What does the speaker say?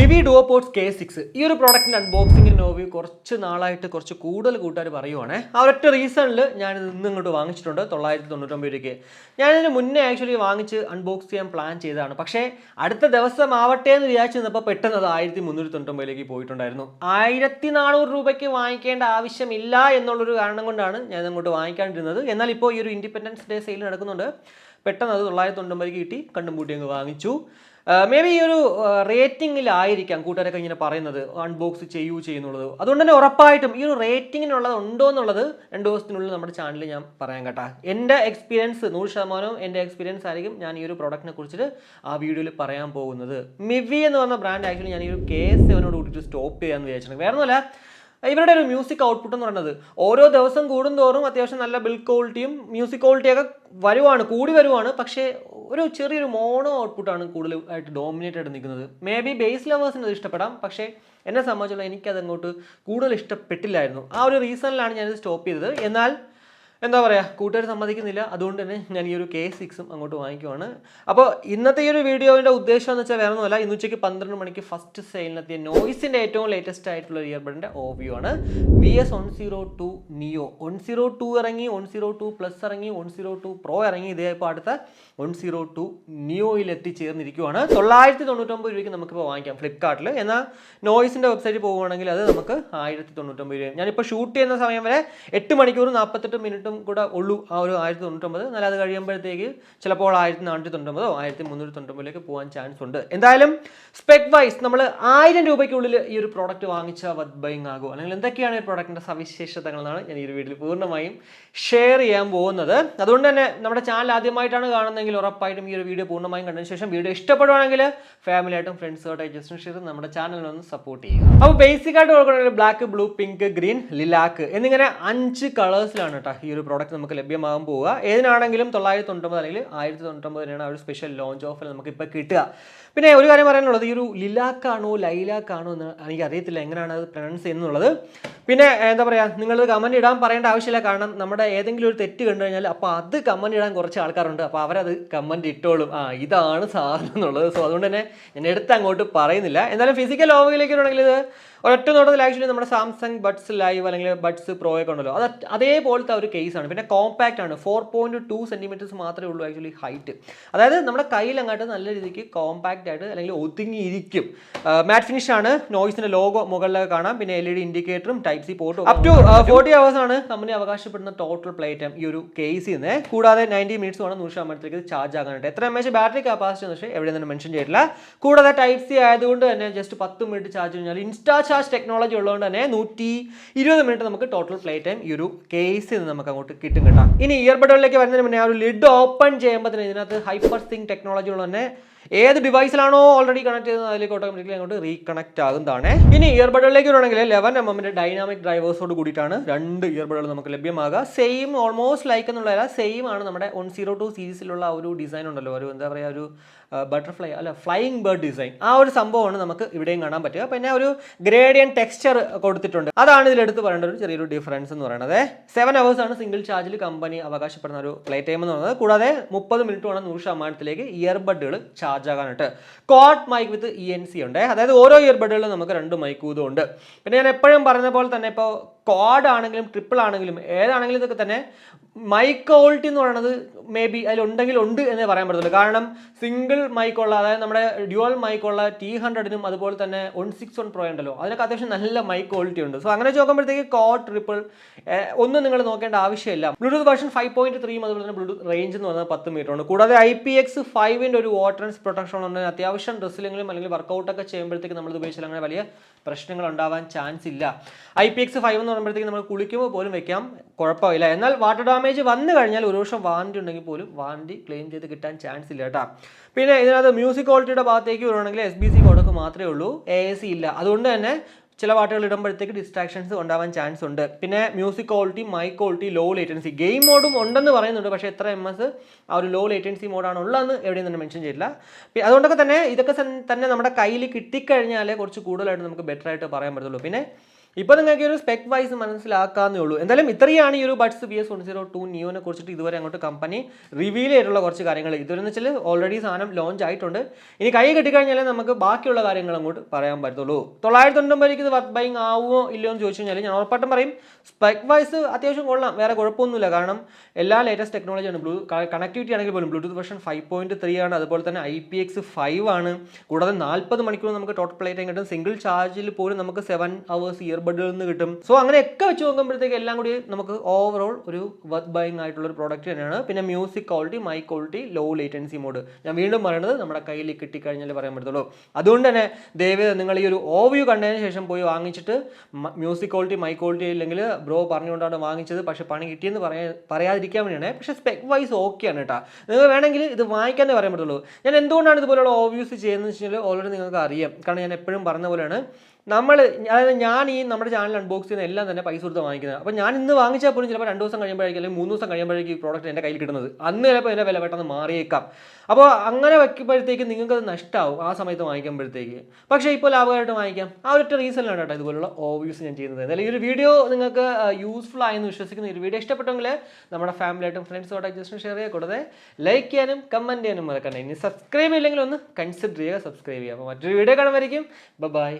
Mivi ഡുവോപോഡ്സ് K6 ഈ ഒരു പ്രോഡക്റ്റിൻ്റെ അൺബോക്സിംഗ് നോവി കുറച്ച് നാളായിട്ട് കുറച്ച് കൂടുതൽ കൂട്ടുകാർ പറയുവാണ്. ആ ഒരൊറ്റ റീസണിൽ ഞാൻ ഇന്ന് ഇങ്ങോട്ട് വാങ്ങിച്ചിട്ടുണ്ട് 999 രൂപയ്ക്ക്. ഞാനിതിന് മുന്നേ ആക്ച്വലി വാങ്ങിച്ച് അൺബോക്സ് ചെയ്യാൻ പ്ലാൻ ചെയ്തതാണ്. പക്ഷേ അടുത്ത ദിവസം ആവട്ടെ എന്ന് വിചാരിച്ച് നിന്നപ്പോൾ പെട്ടെന്ന് അത് 1399 പോയിട്ടുണ്ടായിരുന്നു. 1400 രൂപയ്ക്ക് വാങ്ങിക്കേണ്ട ആവശ്യമില്ല എന്നുള്ളൊരു കാരണം കൊണ്ടാണ് ഞാൻ അങ്ങോട്ട് വാങ്ങിക്കാണ്ടിരുന്നത്. എന്നാൽ ഇപ്പോൾ ഈ ഒരു ഇൻഡിപെൻഡൻസ് ഡേ സെയിൽ നടക്കുന്നുണ്ട്. പെട്ടെന്ന് അത് 999 കിട്ടി, കണ്ടും കൂട്ടി അങ്ങ് വാങ്ങിച്ചു. മേ ബി ഈ ഒരു റേറ്റിങ്ങിലായിരിക്കാം കൂട്ടുകാരൊക്കെ ഇങ്ങനെ പറയുന്നത് അൺബോക്സ് ചെയ്യുന്നുള്ളത്. അതുകൊണ്ട് തന്നെ ഉറപ്പായിട്ടും ഈ ഒരു റേറ്റിങ്ങിനുള്ളത് ഉണ്ടോ എന്നുള്ളത് 2 ദിവസത്തിനുള്ളിൽ നമ്മുടെ ചാനലിൽ ഞാൻ പറയാൻ കേട്ടാ. എൻ്റെ എക്സ്പീരിയൻസ് 100% എൻ്റെ എക്സ്പീരിയൻസ് ആയിരിക്കും ഞാൻ ഈ ഒരു പ്രോഡക്റ്റിനെ കുറിച്ചിട്ട് ആ വീഡിയോയിൽ പറയാൻ പോകുന്നത്. മിവി എന്ന് പറഞ്ഞ ബ്രാൻഡ് ആക്ച്വലി ഞാൻ ഈ ഒരു K7 കൂടിയിട്ട് സ്റ്റോപ്പ് ചെയ്യാമെന്ന് വിചാരിച്ചിട്ടുണ്ട്. വേറെ ഒന്നുമല്ല, ഇവരുടെ ഒരു മ്യൂസിക് ഔട്ട്പുട്ട് എന്ന് പറയുന്നത് ഓരോ ദിവസം കൂടുന്തോറും അത്യാവശ്യം നല്ല ബിൽഡ് ക്വാളിറ്റിയും മ്യൂസിക് ക്വാളിറ്റിയൊക്കെ കൂടി വരുവാണ്. പക്ഷേ ഒരു ചെറിയൊരു മോണോ ഔട്ട്പുട്ടാണ് കൂടുതലായിട്ട് ഡോമിനേറ്റ് ആയിട്ട് നിൽക്കുന്നത്. മേ ബി ബേസ് ലവേഴ്സിന് അത് ഇഷ്ടപ്പെടാം, പക്ഷേ എന്നെ സംബന്ധിച്ചുള്ള എനിക്കതങ്ങോട്ട് കൂടുതൽ ഇഷ്ടപ്പെട്ടില്ലായിരുന്നു. ആ ഒരു റീസണിലാണ് ഞാനിത് സ്റ്റോപ്പ് ചെയ്തത്. എന്നാൽ എന്താ പറയുക, കൂട്ടുകാർ സമ്മതിക്കുന്നില്ല. അതുകൊണ്ട് തന്നെ ഞാൻ ഈ ഒരു K6 അങ്ങോട്ട് വാങ്ങിക്കുവാണ്. അപ്പോൾ ഇന്നത്തെ ഈ ഒരു വീഡിയോയുടെ ഉദ്ദേശം എന്ന് വെച്ചാൽ വേറെ ഒന്നുമല്ല, ഇന്ന് ഉച്ചയ്ക്ക് 12 മണിക്ക് ഫസ്റ്റ് സെയിലിനെത്തിയ നോയ്സിൻ്റെ ഏറ്റവും ലേറ്റസ്റ്റ് ആയിട്ടുള്ള ഇയർബഡിൻ്റെ ഓവ്യൂ ആണ്. VS102 നിയോ 102 ഇറങ്ങി, 102 പ്ലസ് ഇറങ്ങി, 102 പ്രോ ഇറങ്ങി. ഇതേ ഇപ്പോൾ അടുത്ത 102 നിയോയിൽ എത്തിച്ചേർന്നിരിക്കുവാണ്. 999 രൂപയ്ക്ക് നമുക്കിപ്പോൾ വാങ്ങിക്കാം ഫ്ലിപ്കാർട്ടിൽ. എന്നാൽ നോയ്സിൻ്റെ വെബ്സൈറ്റിൽ പോകുകയാണെങ്കിൽ അത് നമുക്ക് 1099 രൂപ. ഞാനിപ്പോൾ ഷൂട്ട് ചെയ്യുന്ന സമയം വരെ 8 മണിക്കൂർ 48 മിനിറ്റും കൂടെ ഉള്ളൂ ആ ഒരു 1099. എന്നാൽ അത് കഴിയുമ്പോഴത്തേക്ക് ചിലപ്പോൾ 1499 1399 പോകാൻ ചാൻസ് ഉണ്ട്. എന്തായാലും സ്പെക് വൈസ് നമ്മൾ 1000 രൂപയ്ക്കുള്ളിൽ ഈ ഒരു പ്രോഡക്റ്റ് വാങ്ങിച്ചാൽ വത് ബൈങ് ആകുമോ, അല്ലെങ്കിൽ എന്തൊക്കെയാണ് ഈ പ്രോഡക്റ്റിൻ്റെ സവിശേഷതകളെന്നാണ് ഞാൻ ഈ ഒരു വീഡിയോയിൽ പൂർണ്ണമായും ഷെയർ ചെയ്യാൻ പോകുന്നത്. അതുകൊണ്ട് തന്നെ നമ്മുടെ ചാനൽ ആദ്യമായിട്ടാണ് കാണുന്നതെങ്കിൽ ഉറപ്പായിട്ടും ഈ ഒരു വീഡിയോ പൂർണ്ണമായും കണ്ടതിന് ശേഷം വീഡിയോ ഇഷ്ടപ്പെടുവാണെങ്കിൽ ഫാമിലിയായിട്ടും ഫ്രണ്ട്സുമായിട്ട് ജസ്റ്റ് ഷെയർ നമ്മുടെ ചാനലിനൊന്ന് സപ്പോർട്ട് ചെയ്യുക. അപ്പോൾ ബേസിക് ആയിട്ട് കൊടുക്കുകയാണെങ്കിൽ black, blue, pink, green, lilac എന്നിങ്ങനെ 5 കളേഴ്സിലാണ് കേട്ടോ ഈ ഒരു പ്രോഡക്റ്റ് നമുക്ക് ലഭ്യമാകാൻ പോവുക. ഏതിനാണെങ്കിലും 999 അല്ലെങ്കിൽ 1099 ആ ഒരു സ്പെഷ്യൽ ലോഞ്ച് ഓഫർ നമുക്ക് ഇപ്പോൾ കിട്ടുക. പിന്നെ ഒരു കാര്യം പറയാനുള്ളത്, ഈ ഒരു ലിലാക്കാണോ ലൈലാക്കാണോ എന്ന് എനിക്ക് അറിയത്തില്ല എങ്ങനെയാണ് അത് പ്രൊനൗൺസ് ചെയ്യുന്നുള്ളത്. പിന്നെ എന്താ പറയുക, നിങ്ങളത് കമൻറ്റ് ഇടാൻ പറയേണ്ട ആവശ്യമില്ല. കാരണം നമ്മുടെ ഏതെങ്കിലും ഒരു തെറ്റ് കണ്ടു കഴിഞ്ഞാൽ അപ്പോൾ അത് കമൻറ്റ് ഇടാൻ കുറച്ച് ആൾക്കാരുണ്ട്. അപ്പോൾ അവരത് കമൻറ്റ് ഇട്ടോളും, ഇതാണ് സാധനം എന്നുള്ളത്. സോ അതുകൊണ്ട് തന്നെ ഞാൻ എടുത്ത് അങ്ങോട്ട് പറയുന്നില്ല. എന്തായാലും ഫിസിക്കൽ ഓവയിലേക്ക് ആണെങ്കിൽ ഇത് ഒരൊറ്റ നോട്ടത്തിൽ ആക്ച്വലി നമ്മുടെ സാംസങ് ബഡ്സ് ലൈവ് അല്ലെങ്കിൽ ബഡ്സ് പ്രോ ഒക്കെ ഉണ്ടല്ലോ, അത് അതേപോലത്തെ ഒരു കേസാണ്. പിന്നെ കോമ്പാക്റ്റ് ആണ്, 4.2 സെൻറ്റിമീറ്റേഴ്സ് മാത്രമേ ഉള്ളൂ ആക്ച്വലി ഹൈറ്റ്. അതായത് നമ്മുടെ കയ്യിൽ അങ്ങോട്ട് നല്ല രീതിക്ക് കോമ്പാക്റ്റ് ആയിട്ട് അല്ലെങ്കിൽ ഒതുങ്ങിയിരിക്കും. മാറ്റ് ഫിനിഷ് ആണ്, നോയ്സിൻ്റെ ലോഗോ മുകളിലൊക്കെ കാണാം. പിന്നെ LED ഇൻഡിക്കേറ്ററും ടൈപ്പ് സി പോർട്ടും. അപ് ടു 40 hours ആണ് കമ്പനി അവകാശപ്പെടുന്ന ടോട്ടൽ പ്ലേ ടൈം ഈ ഒരു കേസിൽ നിന്ന്. കൂടാതെ 90 മിനിറ്റ്സ് ആണ് 100% ചാർജ് ആകാനായിട്ട്. എത്ര mAh ബാറ്ററി കപ്പാസിറ്റി എന്ന് വെച്ചാൽ എവിടെ നിന്ന് മെൻഷൻ ചെയ്തിട്ടില്ല. കൂടാതെ ടൈപ്പ് സി ആയതുകൊണ്ട് തന്നെ ജസ്റ്റ് 10 മിനിറ്റ് ചാർജ് കഴിഞ്ഞാൽ ഇൻസ്റ്റാ ചാർജ് ടെക്നോളജി ഉള്ളതുകൊണ്ട് തന്നെ 120 മിനിറ്റ് നമുക്ക് ടോട്ടൽ പ്ലേ ടൈം ഈ ഒരു കേസിൽ നിന്ന് നമുക്ക് അങ്ങോട്ട് കിട്ടും കേട്ടോ. ഇനി ഇയർബഡുകളിലേക്ക് വരുന്നതിന് മുന്നേ ആ ഒരു ലിഡ് ഓപ്പൺ ചെയ്യുമ്പോൾ തന്നെ ഇതിനകത്ത് ഹൈപ്പർ സിങ്ക് ടെക്നോളജി ഉള്ളത് തന്നെ ഏത് ഡിവൈസിലാണോ ഓൾറെഡി കണക്ട് ചെയ്തത് അതിലേക്ക് ഓട്ടോമാറ്റിക്കലി അങ്ങോട്ട് റീകണക്ട് ആകുന്നതാണ്. ഇനി ഇയർബഡുകളിലേക്ക് വരുവാണെങ്കിൽ 11mm ഡൈനാമിക് ഡ്രൈവേഴ്സോട് കൂടിയിട്ടാണ് 2 ഇയർബഡുകൾ നമുക്ക് ലഭ്യമാകുക. സെയിം ഓൾമോസ്റ്റ് ലൈക്ക് എന്നുള്ളതല്ല, സെയിം ആണ് നമ്മുടെ 102 സീരീസിലുള്ള ഒരു ഡിസൈൻ ഉണ്ടല്ലോ, ഒരു എന്താ പറയുക, ഒരു ബട്ടർഫ്ലൈ അല്ല ഫ്ലൈയിങ് ബേർഡ് ഡിസൈൻ. ആ ഒരു സംഭവമാണ് നമുക്ക് ഇവിടെയും കാണാൻ പറ്റുക. പിന്നെ ഒരു ഗ്രേഡിയൻ ടെക്സ്ചർ കൊടുത്തിട്ടുണ്ട്. അതാണ് ഇതിലെടുത്ത് പറയേണ്ട ഒരു ചെറിയൊരു ഡിഫറൻസ് എന്ന് പറയുന്നത്. 7 hours ആണ് സിംഗിൾ ചാർജിൽ കമ്പനി അവകാശപ്പെടുന്ന ഒരു പ്ലേ ടൈം എന്ന് പറയുന്നത്. കൂടാതെ 30 മിനിറ്റ് വേണം 100% ഇയർബഡുകൾ ചാർജ് ആകാനായിട്ട്. ക്വാഡ് മൈക്ക് വിത്ത് ENC ഉണ്ട്. അതായത് ഓരോ ഇയർബഡുകളിലും നമുക്ക് 2 മൈക്ക് വീതം ഉണ്ട്. പിന്നെ ഞാൻ എപ്പോഴും പറഞ്ഞ പോലെ തന്നെ ഇപ്പോൾ ക്വാഡ് ആണെങ്കിലും ട്രിപ്പിൾ ആണെങ്കിലും ഏതാണെങ്കിലും ഇതൊക്കെ തന്നെ മൈക്ക് ക്വാളിറ്റി എന്ന് പറയുന്നത് മേ ബി അതിലുണ്ടെങ്കിൽ ഉണ്ട് എന്നേ പറയാൻ പറ്റത്തുള്ളൂ. കാരണം സിംഗിൾ മൈക്കുള്ള, അതായത് നമ്മുടെ ഡ്യുവൽ മൈക്കുള്ള T100നും അതുപോലെ തന്നെ 161 Pro ഉണ്ടല്ലോ, അതിനൊക്കെ അത്യാവശ്യം നല്ല മൈക്ക് ക്വാളിറ്റി ഉണ്ട്. സോ അങ്ങനെ നോക്കുമ്പോഴത്തേക്ക് ക്വാഡ്, ട്രിപ്പിൾ ഒന്നും നിങ്ങൾ നോക്കേണ്ട ആവശ്യമില്ല. ബ്ലൂടൂത്ത് വേർഷൻ 5.3 അതുപോലെ തന്നെ ബ്ലൂടൂത്ത് റേഞ്ച് എന്ന് പറഞ്ഞാൽ 10 മീറ്റർ ഉണ്ട്. കൂടാതെ IPX5 ഒരു വാട്ടർ പ്രൊട്ടക്ഷൻ ഉണ്ട്. അത്യാവശ്യം ഡ്രസ്സിലെങ്കിലും അല്ലെങ്കിൽ വർക്കൗട്ടൊക്കെ ചെയ്യുമ്പോഴത്തേക്ക് നമ്മൾ ഉപയോഗിച്ചാൽ അങ്ങനെ വലിയ പ്രശ്നങ്ങൾ ഉണ്ടാവാൻ ചാൻസ് ഇല്ല. IPX5 എന്ന് പറയുമ്പോഴത്തേക്ക് നമ്മൾ കുളിക്കുമ്പോൾ പോലും വെക്കാം, കുഴപ്പമില്ല. എന്നാൽ വാട്ടർ ഡാമേജ് വന്നു കഴിഞ്ഞാൽ 1 വർഷം വാറണ്ടി ഉണ്ടെങ്കിൽ പോലും വാറണ്ടി ക്ലെയിം ചെയ്ത് കിട്ടാൻ ചാൻസ് ഇല്ല കേട്ടോ. പിന്നെ ഇതിനകത്ത് മ്യൂസിക് ക്വാളിറ്റിയുടെ ഭാഗത്തേക്ക് വരുവാണെങ്കിൽ SBC കോഡൊക്കെ മാത്രമേ ഉള്ളൂ, AAC ഇല്ല. അതുകൊണ്ട് തന്നെ ചില പാട്ടുകൾ ഇടുമ്പോഴത്തേക്ക് ഡിസ്ട്രാക്ഷൻസ് ഉണ്ടാവാൻ ചാൻസ് ഉണ്ട്. പിന്നെ music quality, mic quality, low latency, game മോഡും ഉണ്ടെന്ന് പറയുന്നുണ്ട്. പക്ഷേ എത്ര MS ആ ഒരു ലോ ലേറ്റൻസി മോഡാണ് ഉള്ളതെന്ന് എവിടെയും തന്നെ മെൻഷൻ ചെയ്തില്ല. അതുകൊണ്ടൊക്കെ തന്നെ ഇതൊക്കെ തന്നെ നമ്മുടെ കയ്യിൽ കിട്ടിക്കഴിഞ്ഞാലേ കുറച്ച് കൂടുതലായിട്ട് നമുക്ക് ബെറ്റർ ആയിട്ട് പറയാൻ പറ്റുള്ളൂ. പിന്നെ ഇപ്പോൾ നിങ്ങൾക്ക് ഒരു സ്പെക് വൈസ് മനസ്സിലാക്കാവുന്നേ ഉള്ളൂ. എന്തായാലും ഇത്രയാണ് ഈ ഒരു ബഡ്സ് VS102 നിയോനെ കുറിച്ചിട്ട് ഇതുവരെ അങ്ങോട്ട് കമ്പനി റിവീൽ ചെയ്തിട്ടുള്ള കുറച്ച് കാര്യങ്ങൾ. ഇതുവരെ വെച്ചാൽ ഓൾറെഡി സാധനം ലോഞ്ച് ആയിട്ടുണ്ട്. ഇനി കൈ കിട്ടിക്കഴിഞ്ഞാലേ നമുക്ക് ബാക്കിയുള്ള കാര്യങ്ങൾ അങ്ങോട്ട് പറയാൻ പറ്റത്തുള്ളൂ. 999 ഇത് വർത്ത് ബൈങ് ആവുമോ ഇല്ലയോ എന്ന് ചോദിച്ചു കഴിഞ്ഞാൽ ഞാൻ ഉറപ്പായിട്ടും പറയും സ്പെക് വൈസ് അത്യാവശ്യം കൊള്ളാം, വേറെ കുഴപ്പമൊന്നുമില്ല. കാരണം എല്ലാ ലേറ്റസ്റ്റ് ടെക്നോളജിയാണ്. കണക്ടിവിറ്റി ആണെങ്കിൽ പോലും ബ്ലൂടൂത്ത് വെർഷൻ 5.3 ആണ്, അതുപോലെ തന്നെ IPX5 ആണ്. കൂടാതെ 40 മണിക്കൂർ നമുക്ക് ടോട്ടൽ പ്ലേ ടൈം കിട്ടും. സിംഗിൾ ചാർജിൽ പോലും നമുക്ക് 7 hours ഇയർബഡിൽ നിന്ന് കിട്ടും. സോ അങ്ങനെയൊക്കെ വെച്ച് നോക്കുമ്പോഴത്തേക്ക് എല്ലാം കൂടി നമുക്ക് ഓവറോൾ ഒരു വർത്ത് ബൈങ് ആയിട്ടുള്ള ഒരു പ്രോഡക്റ്റ് തന്നെയാണ്. പിന്നെ music quality, mic quality, low latency mode, ഞാൻ വീണ്ടും പറയുന്നത് നമ്മുടെ കയ്യിൽ കിട്ടിക്കഴിഞ്ഞാൽ പറയാൻ പറ്റത്തുള്ളൂ. അതുകൊണ്ട് തന്നെ ദയവേത് നിങ്ങൾ ഈ ഒരു ഓവ്യൂ കണ്ടതിന് ശേഷം പോയി വാങ്ങിച്ചിട്ട് മ്യൂസിക് ക്വാളിറ്റി, മൈക്ക് ക്വാളിറ്റി ഇല്ലെങ്കിൽ ബ്രോ പറഞ്ഞുകൊണ്ടാണ് വാങ്ങിച്ചത് പക്ഷേ പണി കിട്ടിയെന്ന് പറയാതിരിക്കാൻ വേണ്ടിയാണ്. പക്ഷേ സ്പെക് വൈസ് ഓക്കെയാണ് കേട്ടോ. നിങ്ങൾ വേണമെങ്കിൽ ഇത് വാങ്ങിക്കാനേ പറയാൻ പറ്റുള്ളൂ. ഞാൻ എന്തുകൊണ്ടാണ് ഇതുപോലുള്ള ഓവ്യൂസ് ചെയ്യുന്നത് വെച്ചാൽ ഓൾറെഡി നിങ്ങൾക്ക് അറിയാം. കാരണം ഞാൻ എപ്പോഴും പറഞ്ഞ പോലെയാണ് അതായത് ഞാൻ ഈ നമ്മുടെ ചാനൽ അൺബോക്സ് ചെയ്യുന്ന എല്ലാം തന്നെ പൈസ കൊടുത്ത് വാങ്ങിക്കുന്നത്. അപ്പോൾ ഞാൻ ഇന്ന് വാങ്ങിച്ചാൽ പോലും ചിലപ്പോൾ 2 ദിവസം കഴിയുമ്പോഴേക്കും അല്ലെങ്കിൽ 3 ദിവസം കഴിയുമ്പോഴേക്കും ഈ പ്രോഡക്റ്റ് എൻ്റെ കയ്യിൽ കിട്ടുന്നത്. അന്ന് ചിലപ്പോൾ എൻ്റെ വില പെട്ടെന്ന് മാറിയേക്കാം. അപ്പോൾ അങ്ങനെ വയ്ക്കുമ്പോഴത്തേക്ക് നിങ്ങൾക്കത് നഷ്ടമാവും ആ സമയത്ത് വാങ്ങിക്കുമ്പോഴത്തേക്ക്. പക്ഷേ ഇപ്പോൾ ലാഭമായിട്ട് വാങ്ങിക്കാം. ആ ഒരൊറ്റ റീസണിലാണ് കേട്ടോ ഇതുപോലുള്ള ഓവ്യൂസ് ഞാൻ ചെയ്യുന്നത്. എന്തായാലും ഈ ഒരു വീഡിയോ നിങ്ങൾക്ക് യൂസ്ഫുൾ ആയെന്ന് വിശ്വസിക്കുന്നു. ഈ ഒരു വീഡിയോ ഇഷ്ടപ്പെട്ടെങ്കിൽ നമ്മുടെ ഫാമിലിയായിട്ടും ഫ്രണ്ട്സുമായിട്ട് ജസ്റ്റ് ഷെയർ ചെയ്യുക. കൂടാതെ ലൈക്ക് ചെയ്യാനും കമൻറ്റ് ചെയ്യാനും മറക്കണ്ട. ഇനി സബ്സ്ക്രൈബ് ചെയ്യില്ലെങ്കിൽ ഒന്ന് കൺസിഡർ ചെയ്യുക, സബ്സ്ക്രൈബ് ചെയ്യുക. അപ്പോൾ മറ്റൊരു വീഡിയോ കാണുമായിരിക്കും. ബൈ.